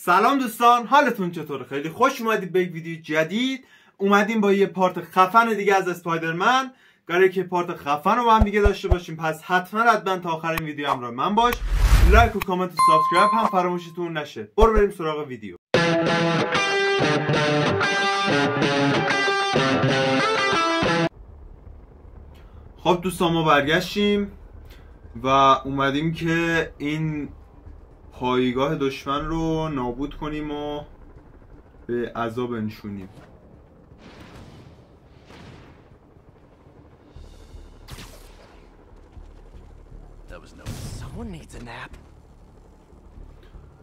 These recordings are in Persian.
سلام دوستان، حالتون چطوره؟ خیلی خوش اومدید به یک ویدیو جدید. اومدیم با یه پارت خفن دیگه از اسپایدرمن. قراره که پارت خفن رو با هم دیگه داشته باشیم، پس حتما تا آخر این ویدیو همراه من باش. لایک و کامنت و سابسکرایب هم فراموشتون نشه. برو بریم سراغ ویدیو. خب دوستان، ما برگشتیم و اومدیم که این پایگاه دشمن رو نابود کنیم و به عذاب انشونیم.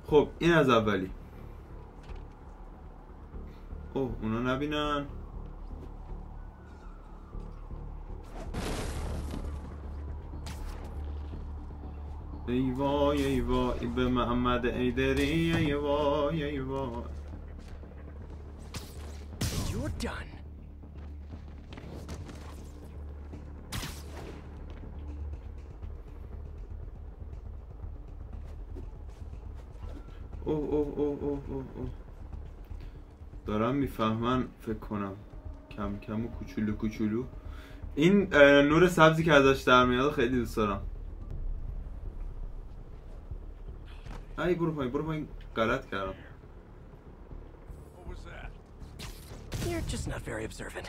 خب این از اولی. اوه اونا نبینن. ای وای ای وای به محمد ایدری، ای وای ای وای. You're done. اوه دارم میفهمن فکر کنم، کم کم و کوچولو. این نور سبزی که ازش در میاد خیلی دوست دارم. ای برو پایین غلط کردم. You're just not very observant.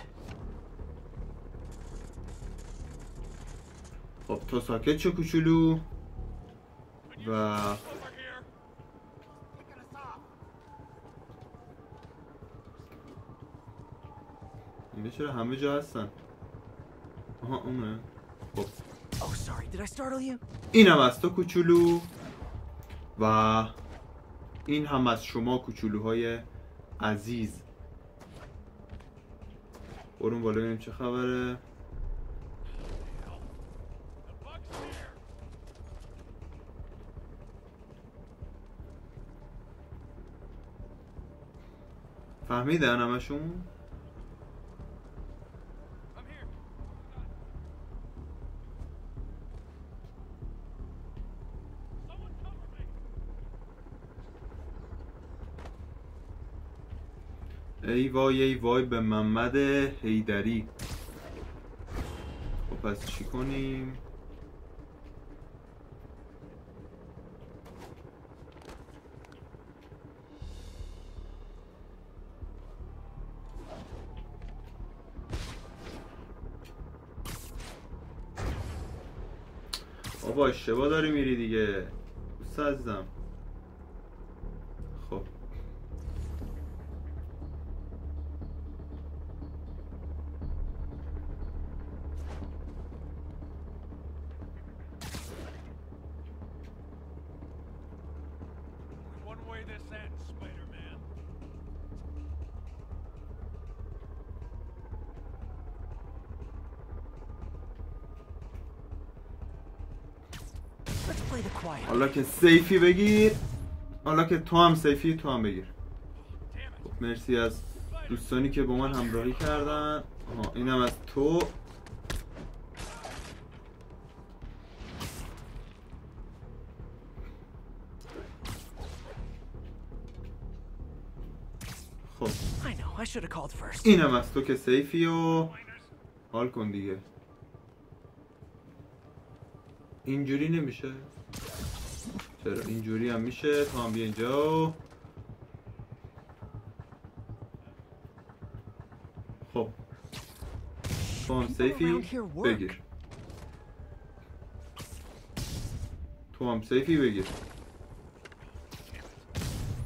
خب تو ساکت شو کوچولو. و اینه چرا همه جا هستن؟ آها اونه. خب Oh sorry, did I startle you? اینم از تو کوچولو و این هم از شما کوچولوهای عزیز. برون بالا ببینیم چه خبره. فهمیدن همشون؟ ای وای به محمد حیدری. خب پس چی کنیم؟ بابا اشتباه داری میری دیگه دوست عزیزم. خب حالا که سیفی بگیر، حالا که تو هم سیفی تو هم بگیر. خب مرسی از دوستانی که با من همراهی کردن. اینم از تو. خب اینم از تو که سیفی و حال کن دیگه. اینجوری نمیشه؟ چرا اینجوری هم میشه؟ تو هم بیا اینجا. خب تو هم سیفی بگیر. تو هم سیفی بگیر.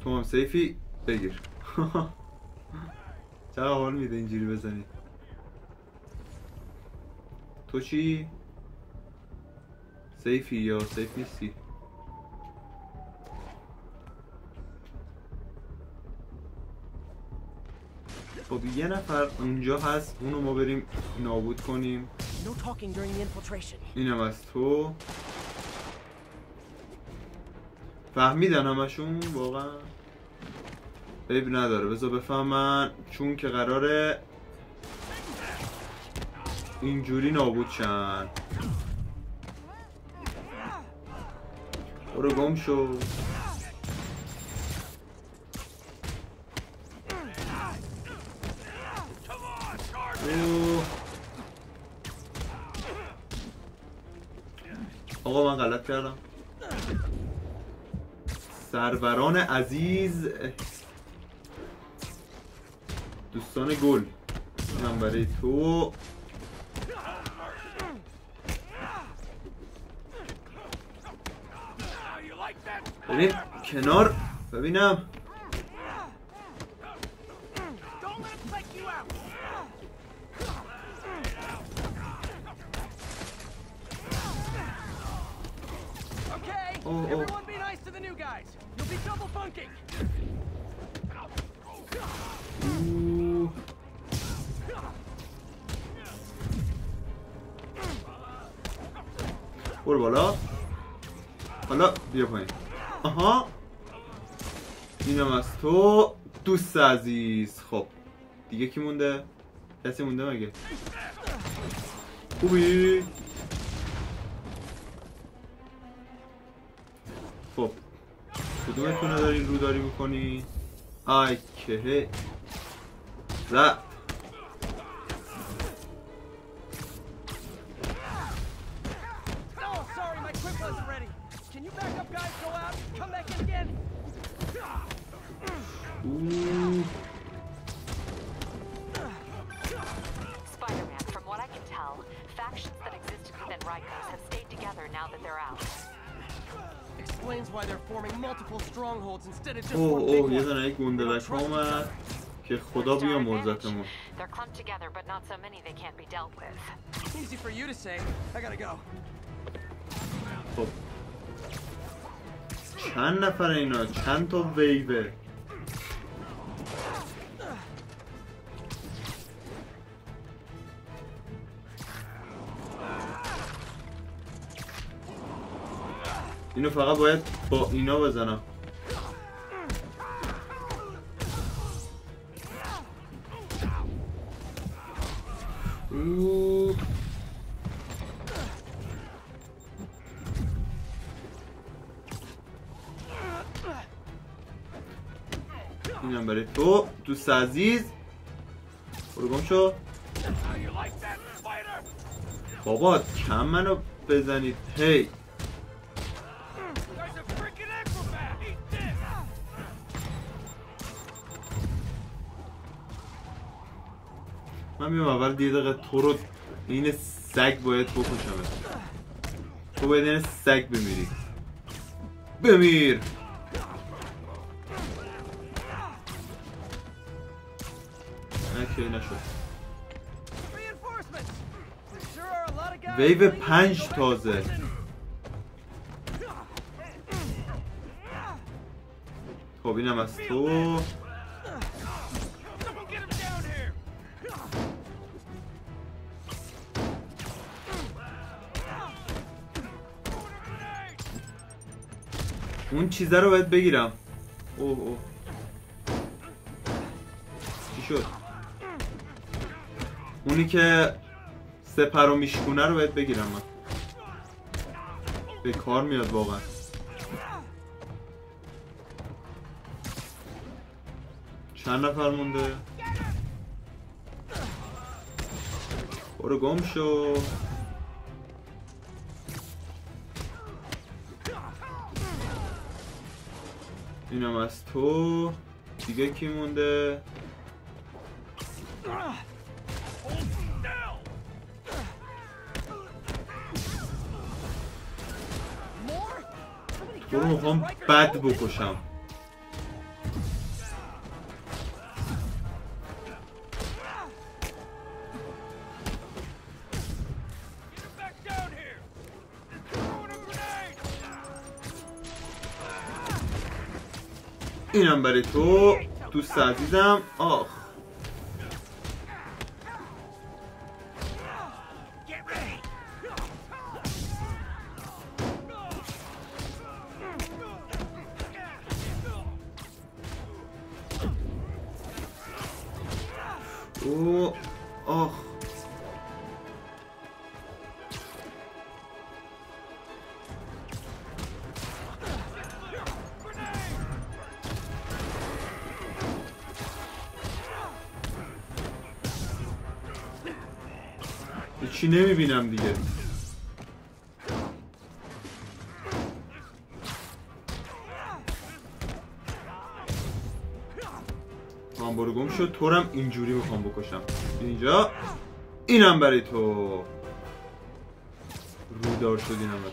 تو هم سیفی بگیر. چرا حال میده اینجوری بزنی؟ تو چی؟ سیفی یا سیف نیستی؟ خب یه نفر اونجا هست، اونو ما بریم نابود کنیم. اینم از تو. فهمیدن همشون واقعا؟ عیب نداره بذار بفهمن، چون که قراره اینجوری نابود شن. برو گم شو. آقا من غلط کردم. سروران عزیز، دوستان گل، اینم برای تو. بریم کنار ببینم. Everyone be nice to the new guys. You'll be double funking. برو بالا. حالا بیا پایین. آها اینم از تو دوست عزیز. خب دیگه کی مونده؟ کسی مونده مگه؟ خوبی؟ خب کدومتونه داری رو داری میکنی؟ آی که زد. Spider-Man, from what I can tell, factions that existed within Rikos have stayed together now that they're out. Explains why they're forming multiple strongholds instead of just one big one. یه دونه یک گندلک اومد که خدا بیامرزتمون. They're clumped together, but not so many they can't be dealt with. Easy for you to say. I gotta go. خب چند نفر اینا؟ چند تا ویوه؟ اینو فقط باید با اینا بزنم. اینم برای تو دوست عزیز. برو گم شو. بابا کم منو بزنید. هی من میام اول 10 دقیقه تو رو این سگ باید بکشمت. تو باید این سگ بمیری. بمیر. اوکی نشد. ویو 5 تازه. خب اینم از تو. اون چیزه رو باید بگیرم. اوه چی شد؟ اونی که سپر رو میشکونه رو باید بگیرم. من به کار میاد واقعا. چند نفر مونده؟ برو گم شو. اینم از تو. دیگه کی مونده؟ تو رو میخوام بد بکشم. اینم برای تو دوست عزیزم. آخ او آخ چی نمیبینم دیگه. من برو گم شد. تورم اینجوری میخوام بکشم. اینجا اینم برای تو. رودار شد اینم برای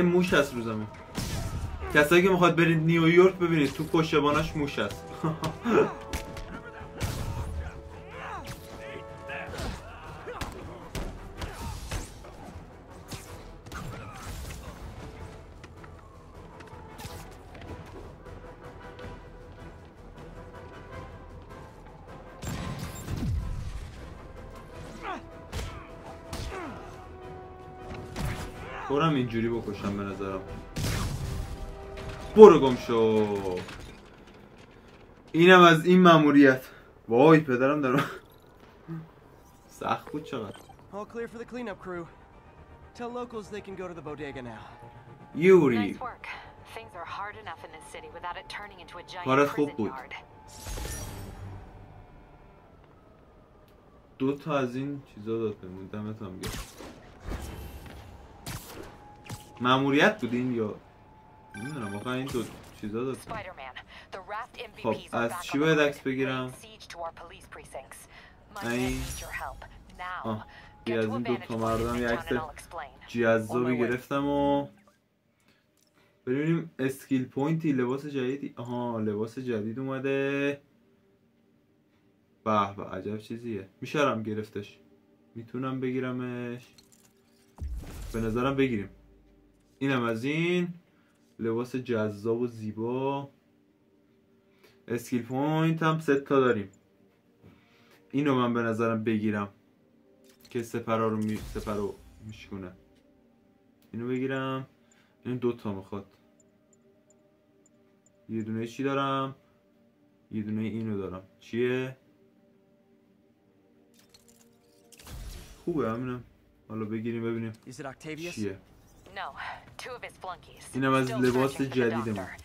تو. موش هست رو زمین. کسایی که میخواد برید نیویورک ببینید تو پشتباناش موش هست. برم اینجوری بکشم به نظرم. برو گم شو. اینم از این ماموریت. وای پدرم دارم. سخت بود چقدر. All clear for the cleanup crew. Tell locals they can go to the bodega now. یوری. Nice work. Things are hard enough in this city without it turning into a giant کارت خوب prison بود. yard. دو تا از این چیزا داد بهمون. دمتم گرم. ماموریت بود این یا نمیدونم واقعا این دو چیزا داد. Spider-Man, the Raft خب MVPs are از back چی on the باید road, عکس بگیرم؟ laying siege to our police precincts. My این men need your help now. Get Get از to a این دو vantage تا point مردم in یه Midtown عکس and I'll explain. جذابی گرفتم و ببینیم اسکیل پوینتی. لباس جدیدی. آها لباس جدید اومده. به به عجب چیزیه. میشارم گرفتش. میتونم بگیرمش. به نظرم بگیریم. اینم از این لباس جذاب و زیبا. اسکیل پوینت هم 3 تا داریم. اینو من به نظرم بگیرم که سپرا رو میشکونه. اینو بگیرم. این 2 تا میخواد. یه دونه چی دارم؟ یه دونه اینو دارم. چیه؟ خوبه همینم. حالا بگیریم ببینیم Is it Octavius? چیه. No, 2 of his flunkies. اینم از Still لباس searching for the جدیدمون. doctor.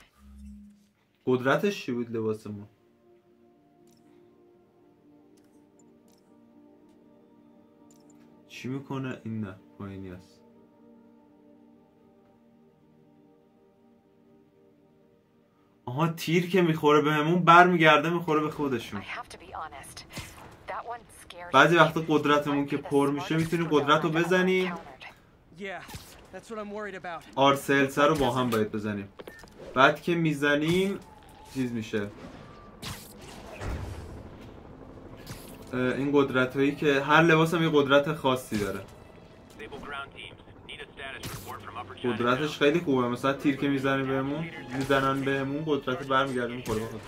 قدرتش چی بود لباسمون؟ چی میکنه؟ این نه پایینی هست. آها تیر که میخوره بهمون برمیگرده میخوره به خودشون. I have to be honest. That one scares بعضی me. وقتا قدرتمون که پر میشه میتونیم قدرت رو بزنیم. Yeah, that's what I'm worried about. آرسلسه رو با هم باید بزنیم. بعد که میزنیم چیز میشه. این قدرت هایی که هر لباس هم یه قدرت خاصی داره. قدرتش خیلی خوبه. مثلا تیر که میزنن بهمون قدرت برمیگرده میخوره بخواد.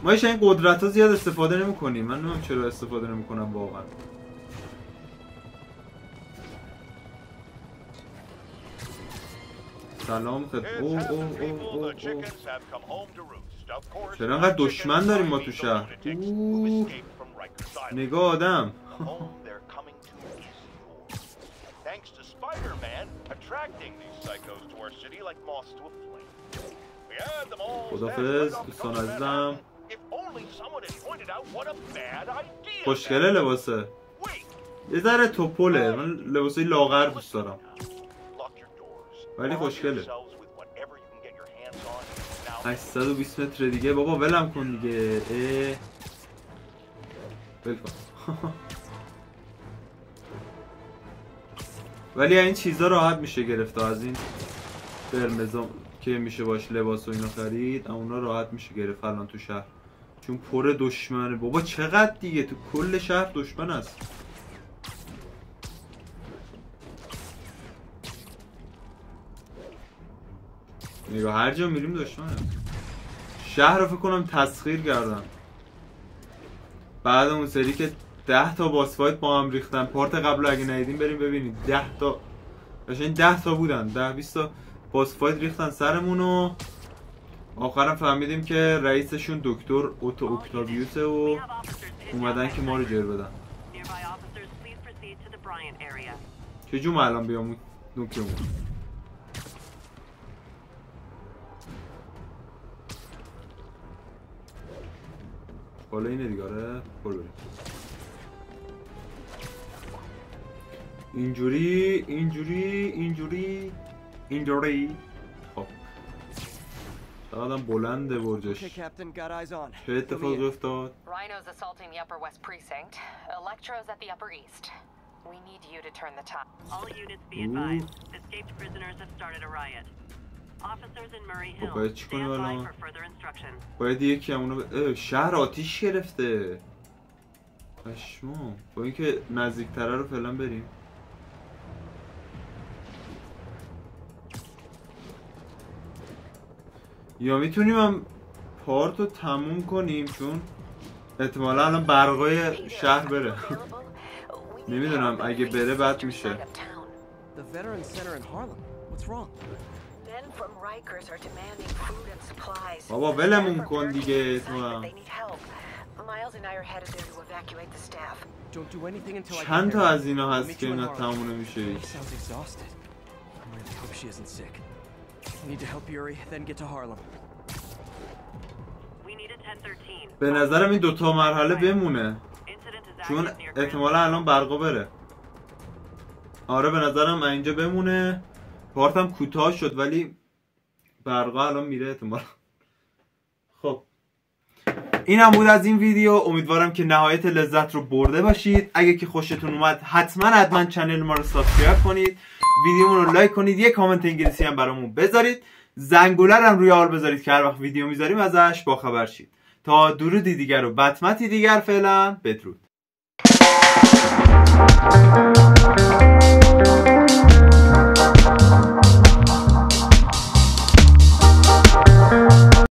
ما هیچ این قدرت ها زیاد استفاده نمی کنیم. من نمیدونم چرا استفاده نمی کنم واقعا. سلام خد. چرا انقدر دشمن داریم ما تو شهر؟ نگاه آدم. خدافظ دوستان عزیزم. خوشگله لباسه. یه ذره توپله. من لباسای لاغر دوست دارم ولی خوشگله. 820 متر دیگه بابا ولم کن دیگه. ول کن. ولی این چیزا راحت میشه گرفت از این قرمزا که میشه باش لباس و اینا خرید. اونا راحت میشه گرفت الان تو شهر چون پر دشمنه. بابا چقدر دیگه تو کل شهر دشمن است. نگاه هر جا میریم دشمنه. شهر رو فکر کنم تسخیر کردن بعد اون سری که 10 تا باس فایت با هم ریختن. پارت قبل اگه ندیدین بریم ببینید. 10 تا قشنگ 10 تا بودن. 10-20 تا باس فایت ریختن سرمون و آخرم فهمیدیم که رئیسشون دکتر اوتو اوکتاویوسه و اومدن که ما رو جر بدن. چجور ما الان بیام نوکیمون؟ بالا اینه دیگه. آره برو بریم. اینجوری. خب آدم بلنده Okay, برجش. Captain, got eyes on. چه اتفاقی افتاد؟ Rhino's assaulting the Upper West Precinct. Electro's at the Upper East. We need you to turn the tide. All units be advised. Escaped prisoners have started a riot. Officers in Murray Hill. باید چی کنیم Stand by الان؟ for further instructions. باید یکی همونو شهر آتیش گرفته. پشمو. با اینکه نزدیکتره رو فعلا بریم. یا میتونیم هم پارت رو تموم کنیم چون احتمالا الان برقای شهر بره. نمیدونم اگه بره بد میشه. The Veterans Center in Harlem. What's wrong? Men from Rikers are demanding food and supplies. بابا ولمون کن دیگه تو هم. They need help. Miles and I are headed there to evacuate the staff. Don't do anything until I چند get تا there. از اینا I'll هست meet که you in اینا Harlem. تموم نمیشه. She sounds exhausted. I really hope she isn't sick. We need to help Yuri, then get to Harlem. We need a 1013. به نظرم این دوتا مرحله بمونه Incident is چون active near احتمالا الان برقا بره. آره به نظرم اینجا بمونه. پارتم کوتاه شد ولی برقا الان میره احتمالا. خب این هم بود از این ویدیو. امیدوارم که نهایت لذت رو برده باشید. اگه که خوشتون اومد حتما چنل ما رو سابسکرایب کنید، ویدیومون رو لایک کنید، یه کامنت انگلیسی هم برامون بذارید، زنگوله رو هم روی آل بذارید که هر وقت ویدیو میذاریم ازش باخبر شید. تا درودی دیگر و بتمتی دیگر فعلا بدرود.